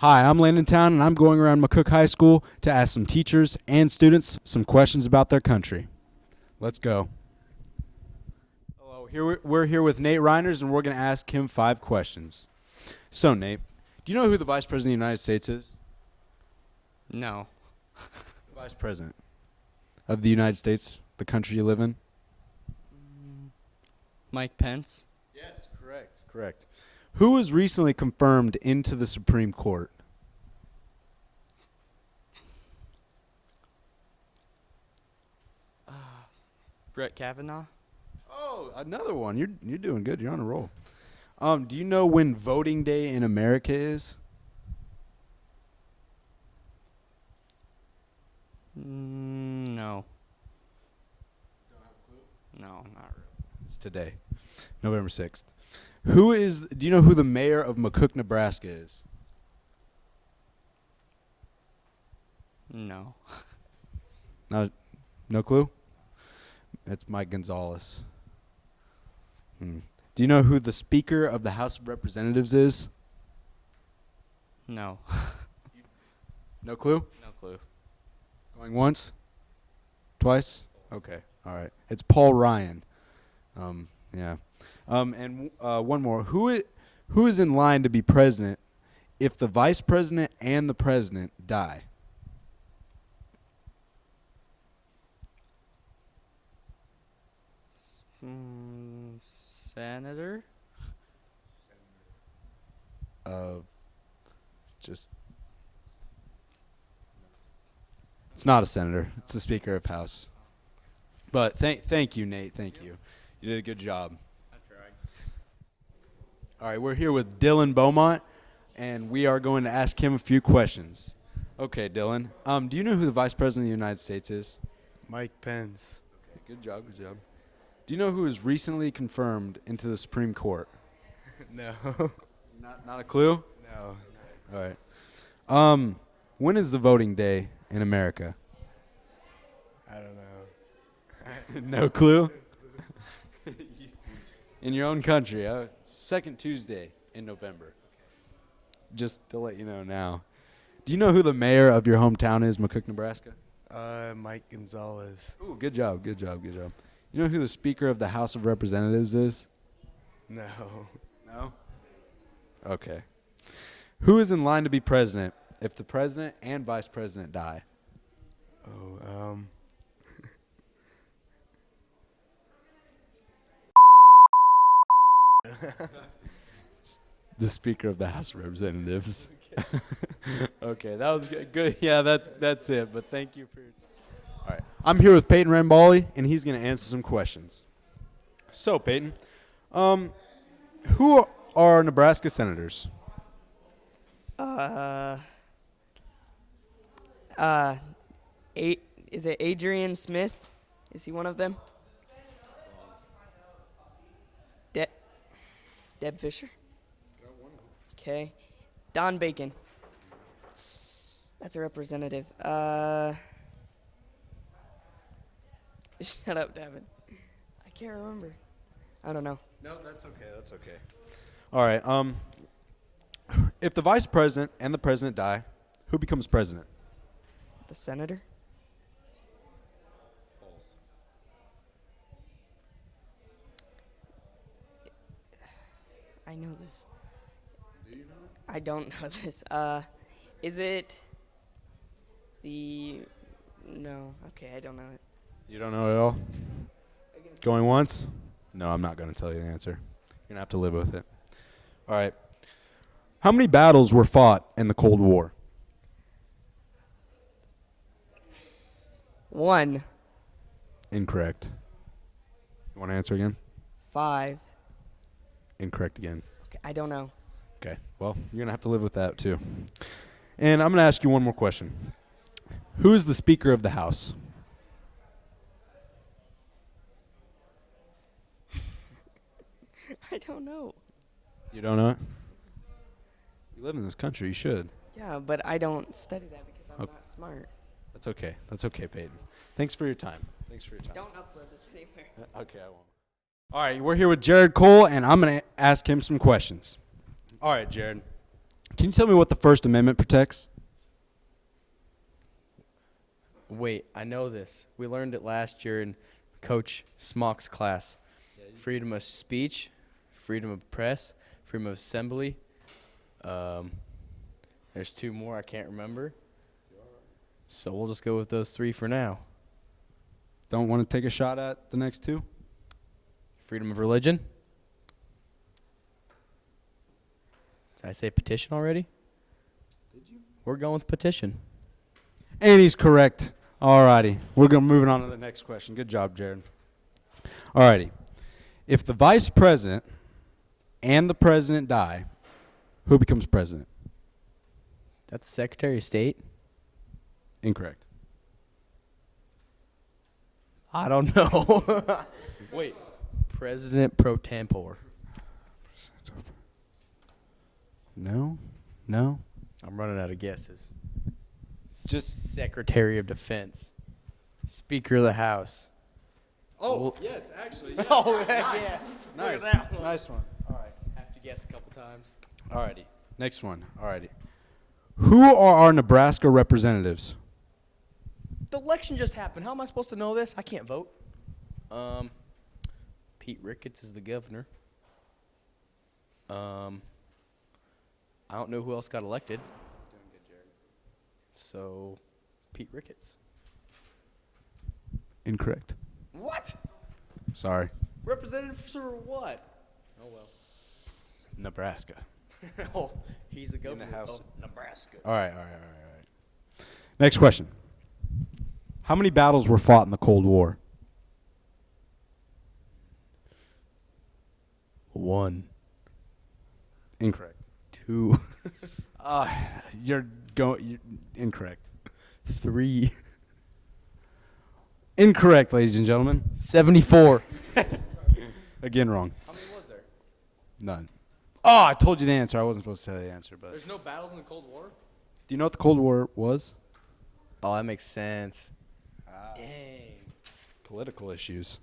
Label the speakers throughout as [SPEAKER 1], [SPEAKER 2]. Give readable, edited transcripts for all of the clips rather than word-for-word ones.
[SPEAKER 1] Hi, I'm Landon Towne, and I'm going around McCook High School to ask some teachers and students some questions about their country. Let's go. Hello, we're here with Nate Reiners, and we're going to ask him 5 questions. So, Nate, do you know who the Vice President of the United States is?
[SPEAKER 2] No.
[SPEAKER 1] The Vice President of the United States, the country you live in?
[SPEAKER 2] Mike Pence?
[SPEAKER 1] Yes, correct. Who was recently confirmed into the Supreme Court?
[SPEAKER 2] Brett Kavanaugh?
[SPEAKER 1] Oh, another one. You're doing good. You're on a roll. Do you know when voting day in America is?
[SPEAKER 2] No. Don't have a clue? No, not really.
[SPEAKER 1] It's today, November 6th. Do you know who the mayor of McCook, Nebraska is?
[SPEAKER 2] No.
[SPEAKER 1] No clue? It's Mike Gonzalez. Do you know who the Speaker of the House of Representatives is?
[SPEAKER 2] No.
[SPEAKER 1] No clue?
[SPEAKER 2] No clue.
[SPEAKER 1] Going once? Twice? Okay. All right. It's Paul Ryan. Yeah. And one more. Who is in line to be president if the vice president and the president die?
[SPEAKER 2] Senator?
[SPEAKER 1] It's not a senator. It's the Speaker of House. But thank you, Nate. Thank you. You did a good job.
[SPEAKER 2] I tried.
[SPEAKER 1] All right, we're here with Dylan Beaumont, and we are going to ask him a few questions. Okay, Dylan. Do you know who the Vice President of the United States is?
[SPEAKER 3] Mike Pence.
[SPEAKER 1] Okay, good job. Do you know who was recently confirmed into the Supreme Court?
[SPEAKER 3] No.
[SPEAKER 1] Not a clue?
[SPEAKER 3] No.
[SPEAKER 1] All right. When is the voting day in America?
[SPEAKER 3] I don't know.
[SPEAKER 1] No clue? In your own country, second Tuesday in November. Just to let you know now. Do you know who the mayor of your hometown is, McCook, Nebraska?
[SPEAKER 3] Mike Gonzalez.
[SPEAKER 1] Ooh, good job. You know who the Speaker of the House of Representatives is?
[SPEAKER 3] No.
[SPEAKER 1] No? Okay. Who is in line to be president if the president and vice president die? It's the Speaker of the House of Representatives. Okay, that was good. Yeah, that's it. But thank you for your time. All right. I'm here with Peyton Rambali, and he's going to answer some questions. So, Peyton, who are Nebraska senators?
[SPEAKER 4] Is it Adrian Smith? Is he one of them? Deb Fisher? Okay. Don Bacon. That's a representative. Shut up, Davin. I can't remember. I don't know.
[SPEAKER 1] No, that's okay. All right. If the vice president and the president die, who becomes president?
[SPEAKER 4] The senator?
[SPEAKER 1] False.
[SPEAKER 4] I know this.
[SPEAKER 1] Do you know?
[SPEAKER 4] I don't know this. Is it the... No. Okay, I don't know it.
[SPEAKER 1] You don't know it at all? Going once? No, I'm not going to tell you the answer. You're going to have to live with it. All right. How many battles were fought in the Cold War?
[SPEAKER 4] 1.
[SPEAKER 1] Incorrect. You want to answer again?
[SPEAKER 4] 5.
[SPEAKER 1] Incorrect again.
[SPEAKER 4] Okay, I don't know.
[SPEAKER 1] Okay. Well, you're going to have to live with that, too. And I'm going to ask you one more question. Who is the Speaker of the House?
[SPEAKER 4] I don't know.
[SPEAKER 1] You don't know it? You live in this country. You should.
[SPEAKER 4] Yeah, but I don't study that because I'm
[SPEAKER 1] Okay.
[SPEAKER 4] not smart.
[SPEAKER 1] That's okay, Peyton. Thanks for your time.
[SPEAKER 4] Don't upload this anywhere.
[SPEAKER 1] Okay, I won't. All right, we're here with Jared Cole, and I'm going to ask him some questions. All right, Jared. Can you tell me what the First Amendment protects?
[SPEAKER 3] Wait, I know this. We learned it last year in Coach Smock's class. Freedom of speech, freedom of press, freedom of assembly. There's 2 more I can't remember. So we'll just go with those 3 for now.
[SPEAKER 1] Don't want to take a shot at the next 2?
[SPEAKER 3] Freedom of religion. Did I say petition already? Did you? We're going with petition.
[SPEAKER 1] And he's correct. Alrighty. We're moving on to the next question. Good job, Jared. Alrighty. If the vice president and the president die, who becomes president?
[SPEAKER 3] That's Secretary of State.
[SPEAKER 1] Incorrect.
[SPEAKER 3] I don't know. Wait. President pro tempore.
[SPEAKER 1] No? No?
[SPEAKER 3] I'm running out of guesses.
[SPEAKER 1] Just
[SPEAKER 3] Secretary of Defense. Speaker of the House.
[SPEAKER 1] Oh, yes, actually. Yeah.
[SPEAKER 3] Oh, heck yeah.
[SPEAKER 1] Nice.
[SPEAKER 3] Look at that one.
[SPEAKER 1] Nice one.
[SPEAKER 3] All right. Have to guess a couple times.
[SPEAKER 1] Alrighty. Next one. Alrighty. Who are our Nebraska representatives?
[SPEAKER 3] The election just happened. How am I supposed to know this? I can't vote. Pete Ricketts is the governor. I don't know who else got elected. So, Pete Ricketts.
[SPEAKER 1] Incorrect.
[SPEAKER 3] What?
[SPEAKER 1] Sorry.
[SPEAKER 3] Representative for what? Oh, well.
[SPEAKER 1] Nebraska.
[SPEAKER 3] Oh, he's the governor
[SPEAKER 1] House.
[SPEAKER 3] of Nebraska.
[SPEAKER 1] All right. Next question. How many battles were fought in the Cold War?
[SPEAKER 3] 1,
[SPEAKER 1] Incorrect.
[SPEAKER 3] 2,
[SPEAKER 1] You're incorrect.
[SPEAKER 3] 3,
[SPEAKER 1] Incorrect, ladies and gentlemen.
[SPEAKER 3] 74.
[SPEAKER 1] Again, wrong.
[SPEAKER 3] How many was there?
[SPEAKER 1] None. Oh, I told you the answer. I wasn't supposed to tell you the answer, but
[SPEAKER 3] There's no battles in the Cold War?
[SPEAKER 1] do you know what the Cold War was?
[SPEAKER 3] Oh, that makes sense. Dang.
[SPEAKER 1] Political issues.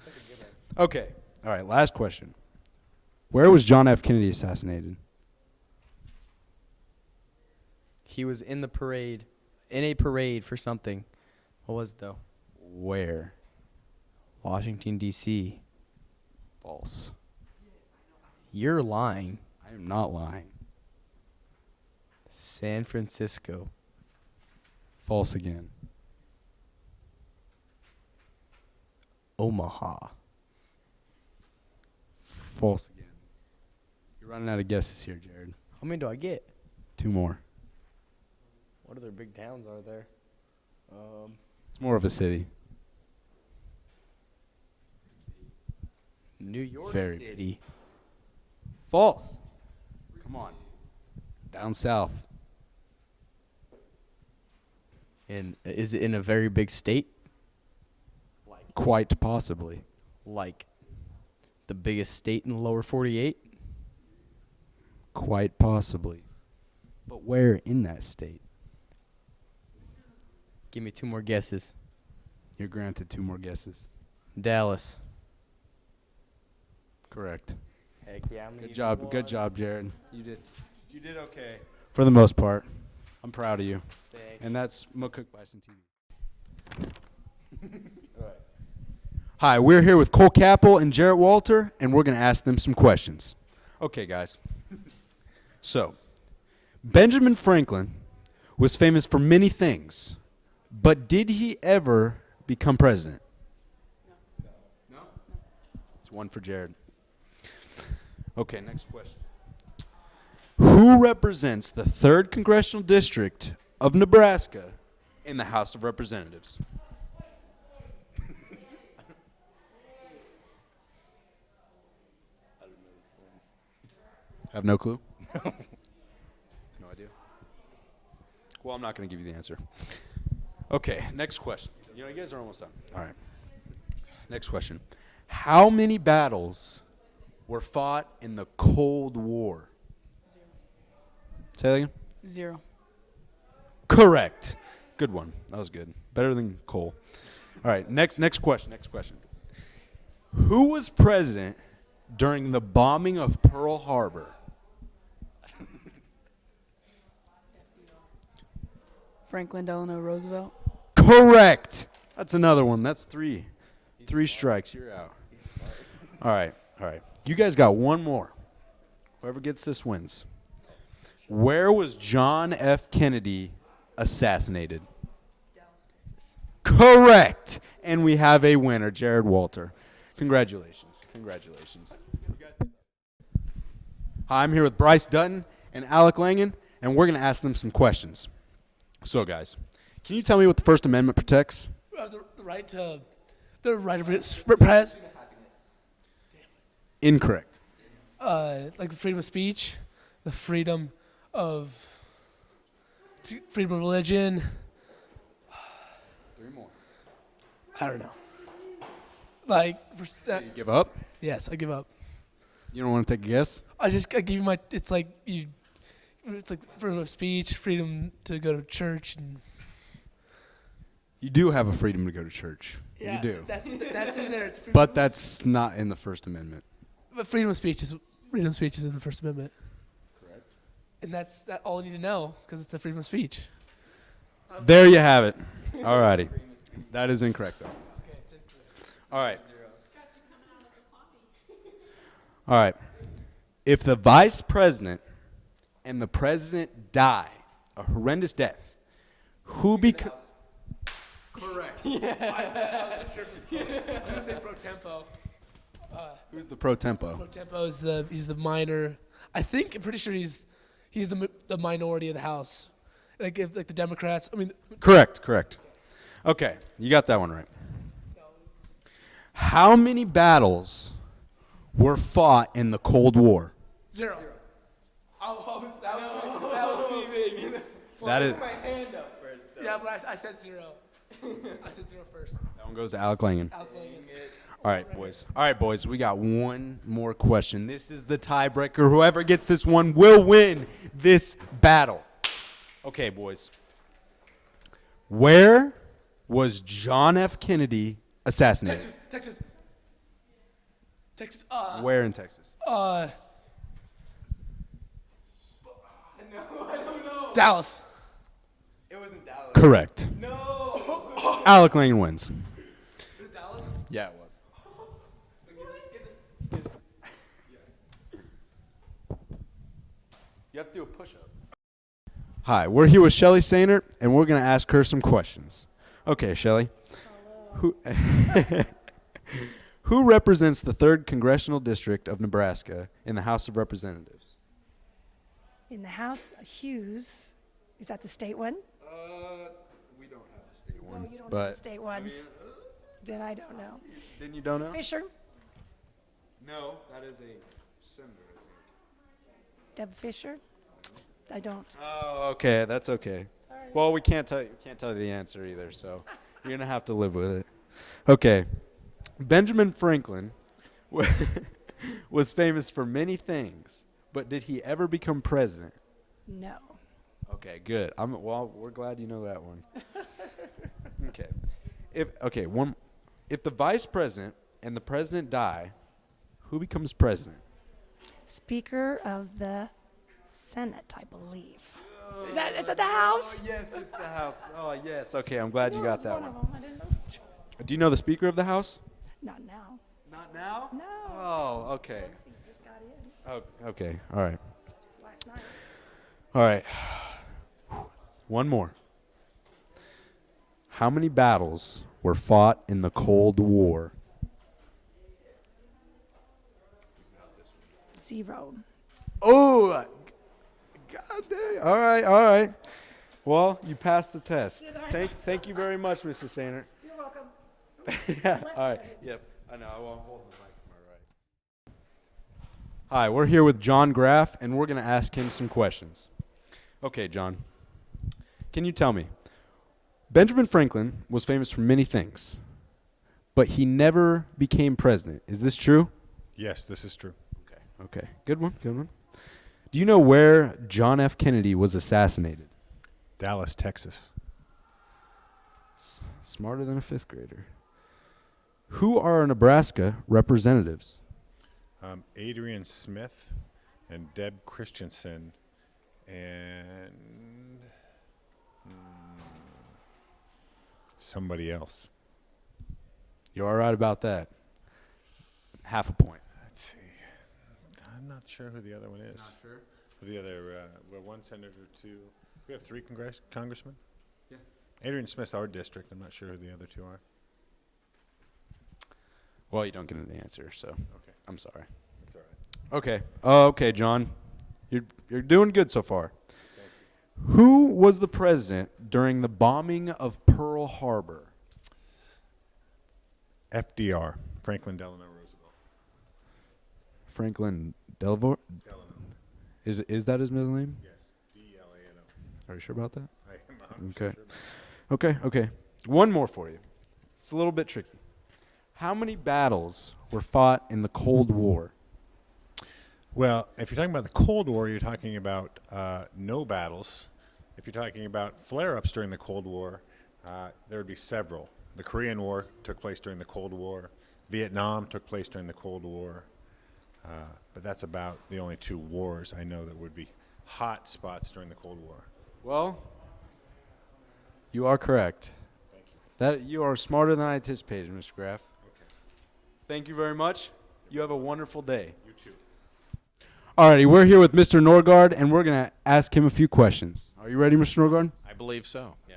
[SPEAKER 3] That's a good one.
[SPEAKER 1] Okay. All right, last question. Where was John F. Kennedy assassinated?
[SPEAKER 3] He was in a parade for something. What was it, though?
[SPEAKER 1] Where?
[SPEAKER 3] Washington, D.C.
[SPEAKER 1] False.
[SPEAKER 3] You're lying.
[SPEAKER 1] I am not lying.
[SPEAKER 3] San Francisco.
[SPEAKER 1] False again.
[SPEAKER 3] Omaha.
[SPEAKER 1] False again. You're running out of guesses here, Jared.
[SPEAKER 3] How many do I get?
[SPEAKER 1] 2 more.
[SPEAKER 3] What other big towns are there?
[SPEAKER 1] It's more of a city.
[SPEAKER 3] New York
[SPEAKER 1] Very
[SPEAKER 3] City.
[SPEAKER 1] False. Come on. Down south.
[SPEAKER 3] And is it in a very big state?
[SPEAKER 1] Quite possibly.
[SPEAKER 3] Like the biggest state in the lower 48?
[SPEAKER 1] Quite possibly. But where in that state?
[SPEAKER 3] Give me 2 more guesses.
[SPEAKER 1] You're granted 2 more guesses.
[SPEAKER 3] Dallas.
[SPEAKER 1] Correct.
[SPEAKER 3] Heck yeah.
[SPEAKER 1] Good job. Good job, Jared. You did okay. For the most part. I'm proud of you.
[SPEAKER 3] Thanks.
[SPEAKER 1] And that's McCook Bison TV. Hi, we're here with Cole Capel and Jarrett Walter, and we're going to ask them some questions. Okay, guys. So, Benjamin Franklin was famous for many things, but did he ever become president? No? It's 1 for Jared. Okay, next question. Who represents the 3rd Congressional District of Nebraska in the House of Representatives? Have no clue? No idea? Well, I'm not going to give you the answer. Okay, next question. You know, you guys are almost done. All right. Next question. How many battles were fought in the Cold War? 0. Say that again?
[SPEAKER 4] 0.
[SPEAKER 1] Correct. Good one. That was good. Better than Cole. All right, next question. Next question. Who was president during the bombing of Pearl Harbor?
[SPEAKER 4] Franklin Delano Roosevelt.
[SPEAKER 1] Correct. That's another one. That's three. Three strikes. You're out. All right. You guys got one more. Whoever gets this wins. Where was John F. Kennedy assassinated?
[SPEAKER 4] Dallas, Texas.
[SPEAKER 1] Correct. And we have a winner, Jared Walter. Congratulations. Hi, I'm here with Bryce Dutton and Alec Langan, and we're going to ask them some questions. So, guys, can you tell me what the First Amendment protects?
[SPEAKER 5] The right of express.
[SPEAKER 1] Incorrect.
[SPEAKER 5] Like the freedom of speech, the freedom of religion.
[SPEAKER 1] 3 more.
[SPEAKER 5] I don't know. Like,
[SPEAKER 1] So you give up?
[SPEAKER 5] yes, I give up.
[SPEAKER 1] You don't want to take a guess?
[SPEAKER 5] I give you my. It's like freedom of speech, freedom to go to church, and
[SPEAKER 1] You do have a freedom to go to church.
[SPEAKER 5] yeah,
[SPEAKER 1] You do.
[SPEAKER 5] That's in there. It's
[SPEAKER 1] But that's not in the First Amendment.
[SPEAKER 5] but freedom of speech is in the First Amendment.
[SPEAKER 1] Correct.
[SPEAKER 5] And that's all you need to know because it's the freedom of speech.
[SPEAKER 1] There you have it. All righty. That is incorrect, though.
[SPEAKER 5] Okay, it's incorrect.
[SPEAKER 1] All right. All right. If the vice president and the president die a horrendous death, who becomes... Correct.
[SPEAKER 5] I was gonna say pro tempo.
[SPEAKER 1] Who's the pro tempo?
[SPEAKER 5] Pro tempo is he's the minor. I'm pretty sure he's the minority of the House. Like the Democrats. I mean,
[SPEAKER 1] Correct. Okay, you got that one right. How many battles were fought in the Cold War?
[SPEAKER 5] 0. That was me, baby.
[SPEAKER 1] That is...
[SPEAKER 3] My hand up first, though.
[SPEAKER 5] Yeah, but I said 0. I said 0 first.
[SPEAKER 1] That one goes to Alec Langan.
[SPEAKER 5] I'll play it.
[SPEAKER 1] All right, boys. We got one more question. This is the tiebreaker. Whoever gets this one will win this battle. Okay, boys. Where was John F. Kennedy assassinated?
[SPEAKER 5] Texas.
[SPEAKER 1] Where in Texas?
[SPEAKER 5] No, I don't know. Dallas.
[SPEAKER 3] It wasn't Dallas.
[SPEAKER 1] Correct.
[SPEAKER 3] No.
[SPEAKER 1] Alec Langan wins.
[SPEAKER 5] Is Dallas?
[SPEAKER 1] Yeah, it was. You have to do a push-up. Hi, we're here with Shelly Sainer, and we're going to ask her some questions. Okay, Shelly. Who represents the 3rd Congressional District of Nebraska in the House of Representatives?
[SPEAKER 6] In the House, Hughes. Is that the state one?
[SPEAKER 1] We don't have the state
[SPEAKER 6] No,
[SPEAKER 1] one.
[SPEAKER 6] you don't
[SPEAKER 1] but
[SPEAKER 6] have the state ones. Then I don't know.
[SPEAKER 1] Then you don't know?
[SPEAKER 6] Fisher?
[SPEAKER 1] No, that is a senator, I think.
[SPEAKER 6] Deb Fisher? I don't.
[SPEAKER 1] Oh, okay, that's okay. Well, we can't tell you the answer either, so you're gonna have to live with it. Okay, Benjamin Franklin was famous for many things, but did he ever become president?
[SPEAKER 6] No.
[SPEAKER 1] Okay, good. We're glad you know that one. Okay, if the vice president and the president die, who becomes president?
[SPEAKER 6] Speaker of the Senate, I believe. Is that the House?
[SPEAKER 1] Yes, it's the House. Oh, yes. Okay, I'm glad you got that one.
[SPEAKER 6] I didn't know.
[SPEAKER 1] Do you know the Speaker of the House?
[SPEAKER 6] Not now.
[SPEAKER 1] Not now?
[SPEAKER 6] No.
[SPEAKER 1] Oh, okay.
[SPEAKER 6] He just got in
[SPEAKER 1] Oh, okay. All right.
[SPEAKER 6] last night.
[SPEAKER 1] All right. One more. How many battles were fought in the Cold War?
[SPEAKER 6] 0.
[SPEAKER 1] Oh, God dang. All right. Well, you passed the test. Thank you very much, Mrs. Sainer.
[SPEAKER 6] You're welcome.
[SPEAKER 1] Yeah. All right. Yep. I know. I won't hold the mic to my right. Hi, we're here with John Graff, and we're going to ask him some questions. Okay, John. Can you tell me, Benjamin Franklin was famous for many things, but he never became president. Is this true?
[SPEAKER 7] Yes, this is true.
[SPEAKER 1] Okay. Good one. Do you know where John F. Kennedy was assassinated?
[SPEAKER 7] Dallas, Texas.
[SPEAKER 1] Smarter than a 5th grader. Who are our Nebraska representatives?
[SPEAKER 7] Adrian Smith and Deb Christensen and somebody else.
[SPEAKER 1] You are right about that. Half a point.
[SPEAKER 7] Let's see. I'm not sure who the other one is.
[SPEAKER 1] Not sure.
[SPEAKER 7] Who the other, well, one senator, two. We have three congressmen?
[SPEAKER 1] Yeah.
[SPEAKER 7] Adrian Smith's our district. I'm not sure who the other two are.
[SPEAKER 1] Well, you don't get the answer, so
[SPEAKER 7] Okay.
[SPEAKER 1] I'm sorry.
[SPEAKER 7] That's all right.
[SPEAKER 1] Okay. Okay, John. You're doing good so far. Who was the president during the bombing of Pearl Harbor?
[SPEAKER 7] FDR, Franklin Delano Roosevelt.
[SPEAKER 1] Franklin Delano.
[SPEAKER 7] Delano.
[SPEAKER 1] Is that his middle name?
[SPEAKER 7] Yes. D-E-L-A-N-O.
[SPEAKER 1] Are you sure about that?
[SPEAKER 7] I am.
[SPEAKER 1] Okay. Okay. One more for you. It's a little bit tricky. How many battles were fought in the Cold War?
[SPEAKER 7] Well, if you're talking about the Cold War, you're talking about no battles. If you're talking about flare-ups during the Cold War, there would be several. The Korean War took place during the Cold War. Vietnam took place during the Cold War. But that's about the only two wars I know that would be hot spots during the Cold War.
[SPEAKER 1] Well, you are correct.
[SPEAKER 7] Thank you.
[SPEAKER 1] That you are smarter than I anticipated, Mr. Graff.
[SPEAKER 7] Okay.
[SPEAKER 1] Thank you very much. You have a wonderful day.
[SPEAKER 7] You too.
[SPEAKER 1] Alrighty, we're here with Mr. Norgard, and we're going to ask him a few questions. Are you ready, Mr. Norgard?
[SPEAKER 8] I believe so, yeah.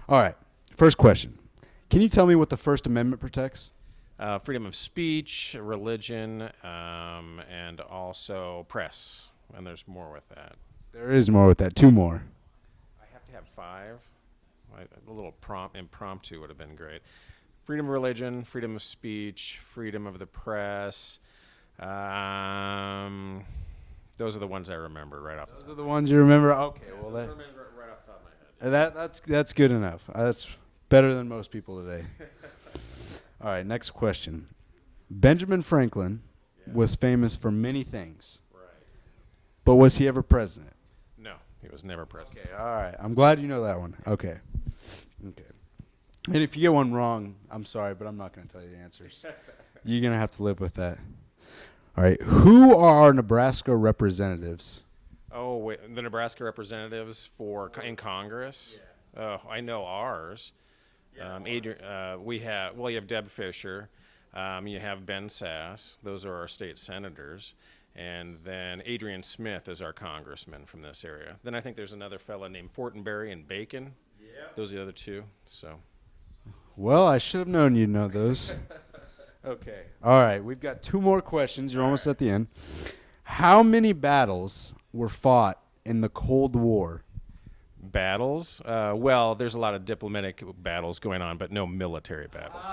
[SPEAKER 1] All right. First question. Can you tell me what the First Amendment protects?
[SPEAKER 8] Freedom of speech, religion, and also press. And there's more with that.
[SPEAKER 1] There is more with that. Two more.
[SPEAKER 8] I have to have 5. A little impromptu would have been great. Freedom of religion, freedom of speech, freedom of the press. Those are the ones I remember right off the top.
[SPEAKER 1] Those are the ones you remember? Okay, well,
[SPEAKER 8] Those
[SPEAKER 1] that,
[SPEAKER 8] are right off the top of my head.
[SPEAKER 1] that's good enough. That's better than most people today. All right, next question. Benjamin Franklin was famous for many things,
[SPEAKER 8] Right.
[SPEAKER 1] but was he ever president?
[SPEAKER 8] No, he was never president.
[SPEAKER 1] Okay, all right. I'm glad you know that one. Okay. And if you get one wrong, I'm sorry, but I'm not going to tell you the answers. You're going to have to live with that. All right. Who are our Nebraska representatives?
[SPEAKER 8] Oh, wait, the Nebraska representatives in Congress? Yeah. Oh, I know ours. Adrian, you have Deb Fisher. You have Ben Sass. Those are our state senators. And then Adrian Smith is our congressman from this area. Then I think there's another fella named Fortenberry and Bacon. Yeah. Those are the other two. So.
[SPEAKER 1] Well, I should have known you'd know those. Okay. All right. We've got 2 more questions. You're almost at the end. How many battles were fought in the Cold War?
[SPEAKER 8] Battles? Well, there's a lot of diplomatic battles going on, but no military battles.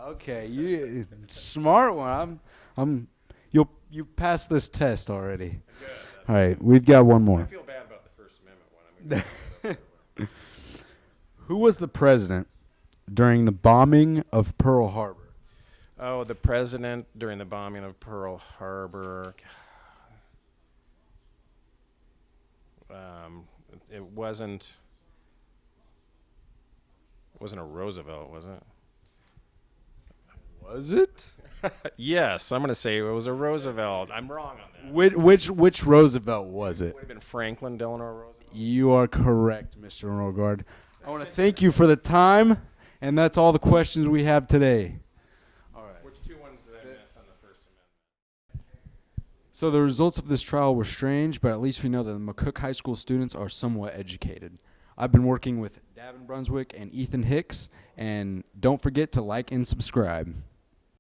[SPEAKER 1] Okay. You smart one. You passed this test already. All right. We've got one
[SPEAKER 8] I
[SPEAKER 1] more.
[SPEAKER 8] feel bad about the First Amendment one.
[SPEAKER 1] Who was the president during the bombing of Pearl Harbor?
[SPEAKER 8] Oh, the president during the bombing of Pearl Harbor. It wasn't a Roosevelt, was it?
[SPEAKER 1] Was it?
[SPEAKER 8] Yes, I'm going to say it was a Roosevelt. I'm wrong on that.
[SPEAKER 1] Which Roosevelt was it?
[SPEAKER 8] Would have been Franklin Delano Roosevelt.
[SPEAKER 1] You are correct, Mr. Norgard. I want to thank you for the time, and that's all the questions we have today. All right.
[SPEAKER 8] Which 2 ones did I miss on the First Amendment?
[SPEAKER 1] So the results of this trial were strange, but at least we know that the McCook High School students are somewhat educated. I've been working with Davin Brunswick and Ethan Hicks, and don't forget to like and subscribe.